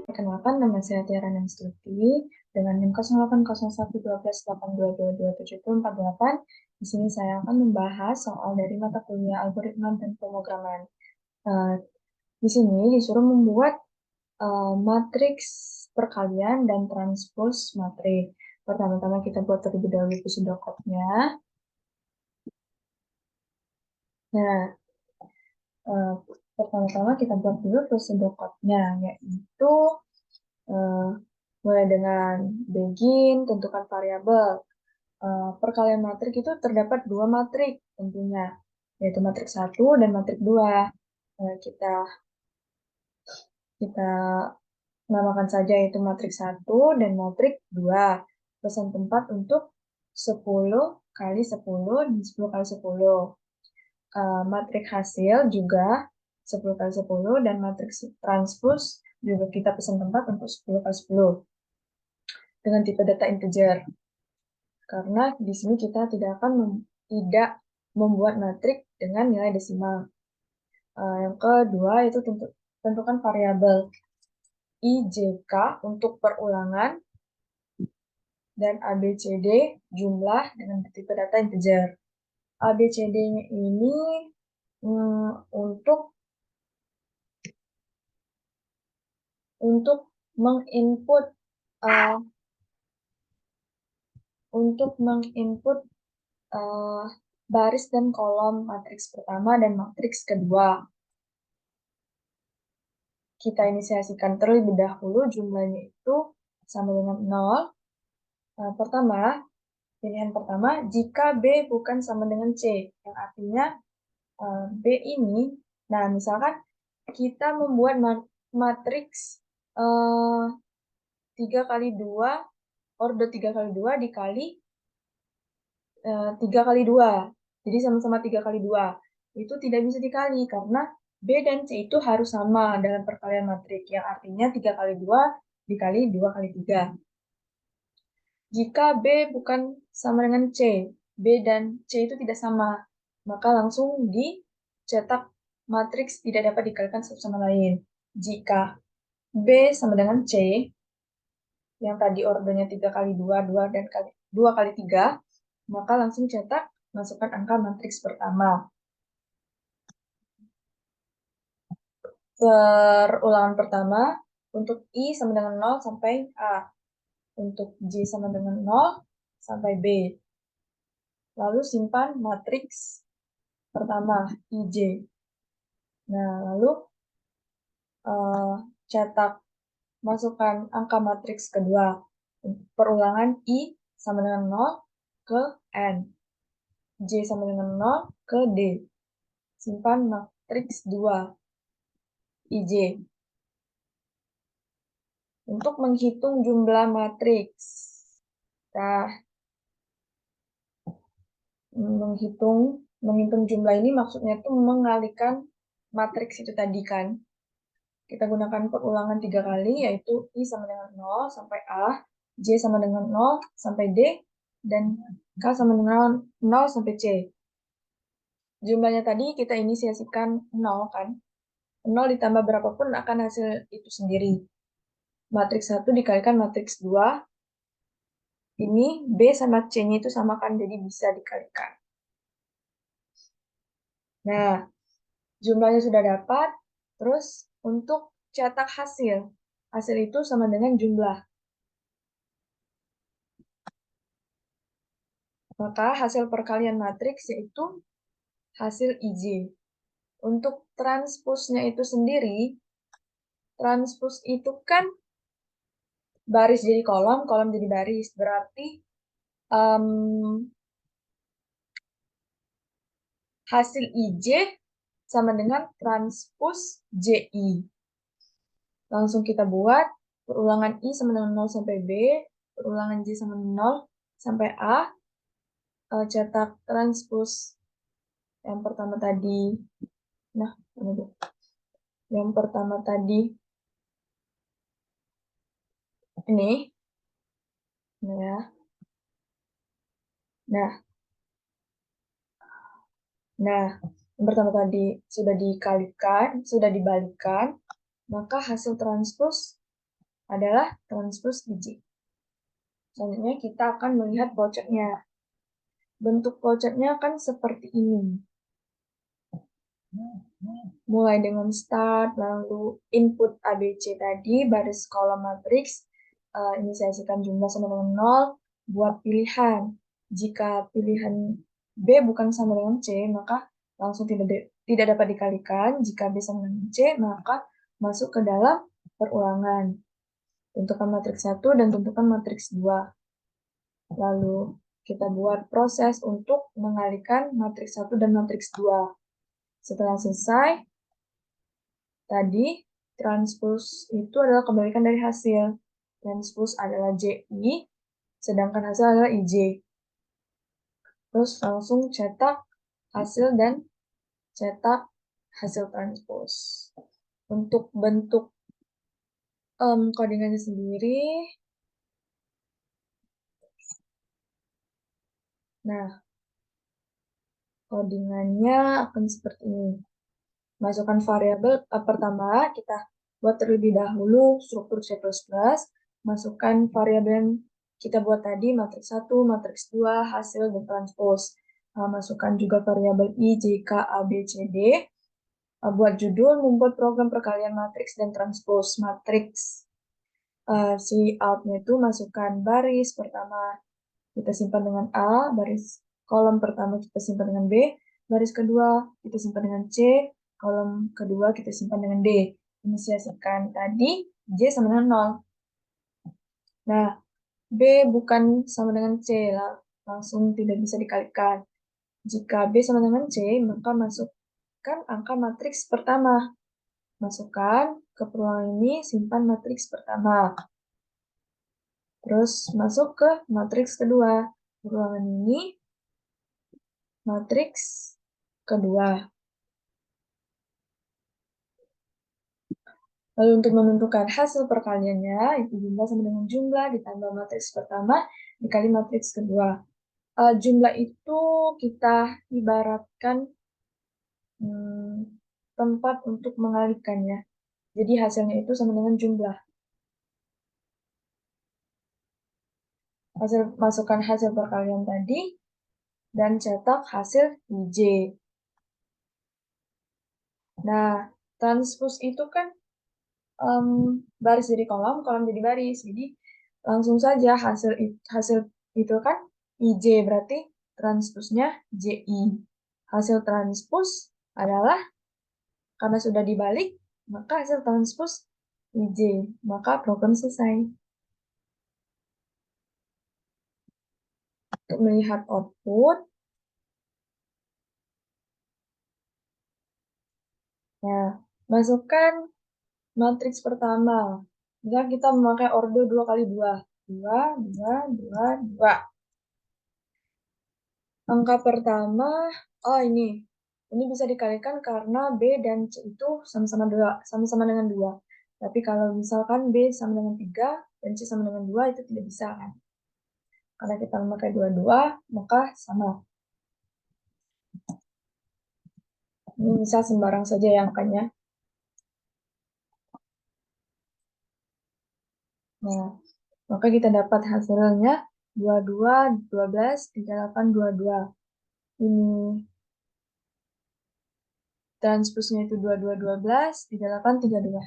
Perkenalkan, nama saya Tiara Nanstuti dengan NIM 08011282227748. Di sini saya akan membahas soal dari mata kuliah algoritma dan pemrograman. Di sini disuruh membuat matriks perkalian dan transpose matriks. Pertama-tama kita buat terlebih dahulu pseudocode-nya. Nah, pertama-tama kita buat dulu pseudocode-nya, yaitu mulai dengan begin, tentukan variabel. Perkalian matrik itu terdapat dua matrik tentunya, yaitu matrik 1 dan matrik 2. Kita namakan saja itu matrik 1 dan matrik 2. Pesan tempat untuk 10 kali 10 dan 10 kali 10. Matrik hasil juga 10 kali 10 dan matrik transpose juga kita pesan tempat untuk 10 kali 10 dengan tipe data integer. Karena di sini kita tidak akan membuat matrik dengan nilai desimal. Yang kedua itu tentukan variabel IJK untuk perulangan dan ABCD jumlah dengan tipe data integer. ABCD-nya ini untuk menginput baris dan kolom matriks pertama dan matriks kedua. Kita inisiasikan terlebih dahulu jumlahnya itu sama dengan 0. Pilihan pertama, jika B bukan sama dengan C, yang artinya B ini, nah misalkan kita membuat matriks 3 kali 2, order 3 kali 2 dikali 3 kali 2, jadi sama-sama 3 kali 2, itu tidak bisa dikali karena B dan C itu harus sama dalam perkalian matrik, yang artinya 3 kali 2 dikali 2 kali 3. Jika B bukan sama dengan C, B dan C itu tidak sama, maka langsung dicetak matriks tidak dapat dikalikan satu sama lain. Jika B sama dengan C, yang tadi ordernya 3 kali 2, 2 dan 2 kali 3, maka langsung cetak, masukkan angka matriks pertama. Perulangan pertama, untuk I sama dengan 0 sampai A. Untuk J sama dengan 0 sampai B. Lalu simpan matriks pertama, IJ. Nah, lalu cetak, masukkan angka matriks kedua. Perulangan I sama dengan 0 ke N. J sama dengan 0 ke D. Simpan matriks 2, IJ. Untuk menghitung jumlah matriks. Nah, menghitung jumlah ini maksudnya itu mengalikan matriks itu tadi kan. Kita gunakan perulangan 3 kali, yaitu I sama dengan 0 sampai A, J sama dengan 0 sampai D, dan K sama dengan 0 sampai C. Jumlahnya tadi kita inisiasikan 0 kan. 0 ditambah berapapun akan hasil itu sendiri. Matriks 1 dikalikan matriks 2. Ini B sama C-nya itu sama kan, jadi bisa dikalikan. Nah, jumlahnya sudah dapat. Terus untuk cetak hasil. Hasil itu sama dengan jumlah. Maka hasil perkalian matriks yaitu hasil IJ. Untuk transpose-nya itu sendiri, transpose itu kan baris jadi kolom, kolom jadi baris. Berarti hasil IJ sama dengan transpose JI. Langsung kita buat perulangan I sama dengan 0 sampai B, perulangan J sama dengan 0 sampai A, cetak transpose yang pertama tadi. Nah, yang pertama tadi ini. Nah, ya. Nah, yang pertama tadi sudah dikalikan, sudah dibalikan. maka hasil transpose adalah transpose IJ. Selanjutnya kita akan melihat flowchart-nya. Bentuk flowchart-nya kan seperti ini. Mulai dengan start, lalu input ABC tadi, baris kolom matriks, inisiasikan jumlah sama dengan 0, buat pilihan. Jika pilihan B bukan sama dengan C, maka langsung tidak dapat dikalikan. Jika B sama dengan C, maka masuk ke dalam perulangan. Tentukan matriks 1 dan tentukan matriks 2. Lalu kita buat proses untuk mengalihkan matriks 1 dan matriks 2. Setelah selesai, tadi transpose itu adalah kebalikan dari hasil. Transpose adalah JI, sedangkan hasil adalah IJ. Terus langsung cetak hasil dan cetak hasil transpose. Untuk bentuk codingannya sendiri, nah, codingannya akan seperti ini. Masukkan variabel pertama, kita buat terlebih dahulu struktur C++, masukkan variabel yang kita buat tadi, matriks 1, matriks 2, hasil, dan transpose. Masukkan juga variabel I, J, K, A, B, C, D. Buat judul, membuat program perkalian matriks dan transpose matriks. Si out-nya itu masukkan baris pertama, kita simpan dengan A, baris kolom pertama kita simpan dengan B, baris kedua kita simpan dengan C, kolom kedua kita simpan dengan D. Inisiasikan tadi J sama dengan 0. Nah, B bukan sama dengan C, langsung tidak bisa dikalikan. Jika B sama dengan C, maka masukkan angka matriks pertama. Masukkan ke perulangan ini, simpan matriks pertama. Terus masuk ke matriks kedua. Perulangan ini matriks kedua. Lalu untuk menentukan hasil perkaliannya, itu jumlah sama dengan jumlah ditambah matriks pertama dikali matriks kedua. Jumlah itu kita ibaratkan tempat untuk mengalihkannya. Jadi hasilnya itu sama dengan jumlah. Masukkan hasil perkalian tadi dan cetak hasil IJ. Nah, transpose itu kan baris jadi kolom, kolom jadi baris. Jadi langsung saja hasil itu kan IJ, berarti transpose-nya JI. Hasil transpose adalah, karena sudah dibalik, maka hasil transpose IJ. Maka program selesai. Untuk melihat output, nah, masukkan matriks pertama. Jika kita memakai ordo 2 kali 2. 2, 2, 2, 2. Angka pertama, ini bisa dikalikan karena B dan C itu sama-sama dengan 2. Tapi kalau misalkan B sama dengan 3 dan C sama dengan 2, itu tidak bisa kan? Karena kita memakai 2, maka sama. Ini bisa sembarang saja ya angkanya. Nah, maka kita dapat hasilnya 22, 12, 38, 22. Ini transpose-nya itu 22, 12, 38, 32.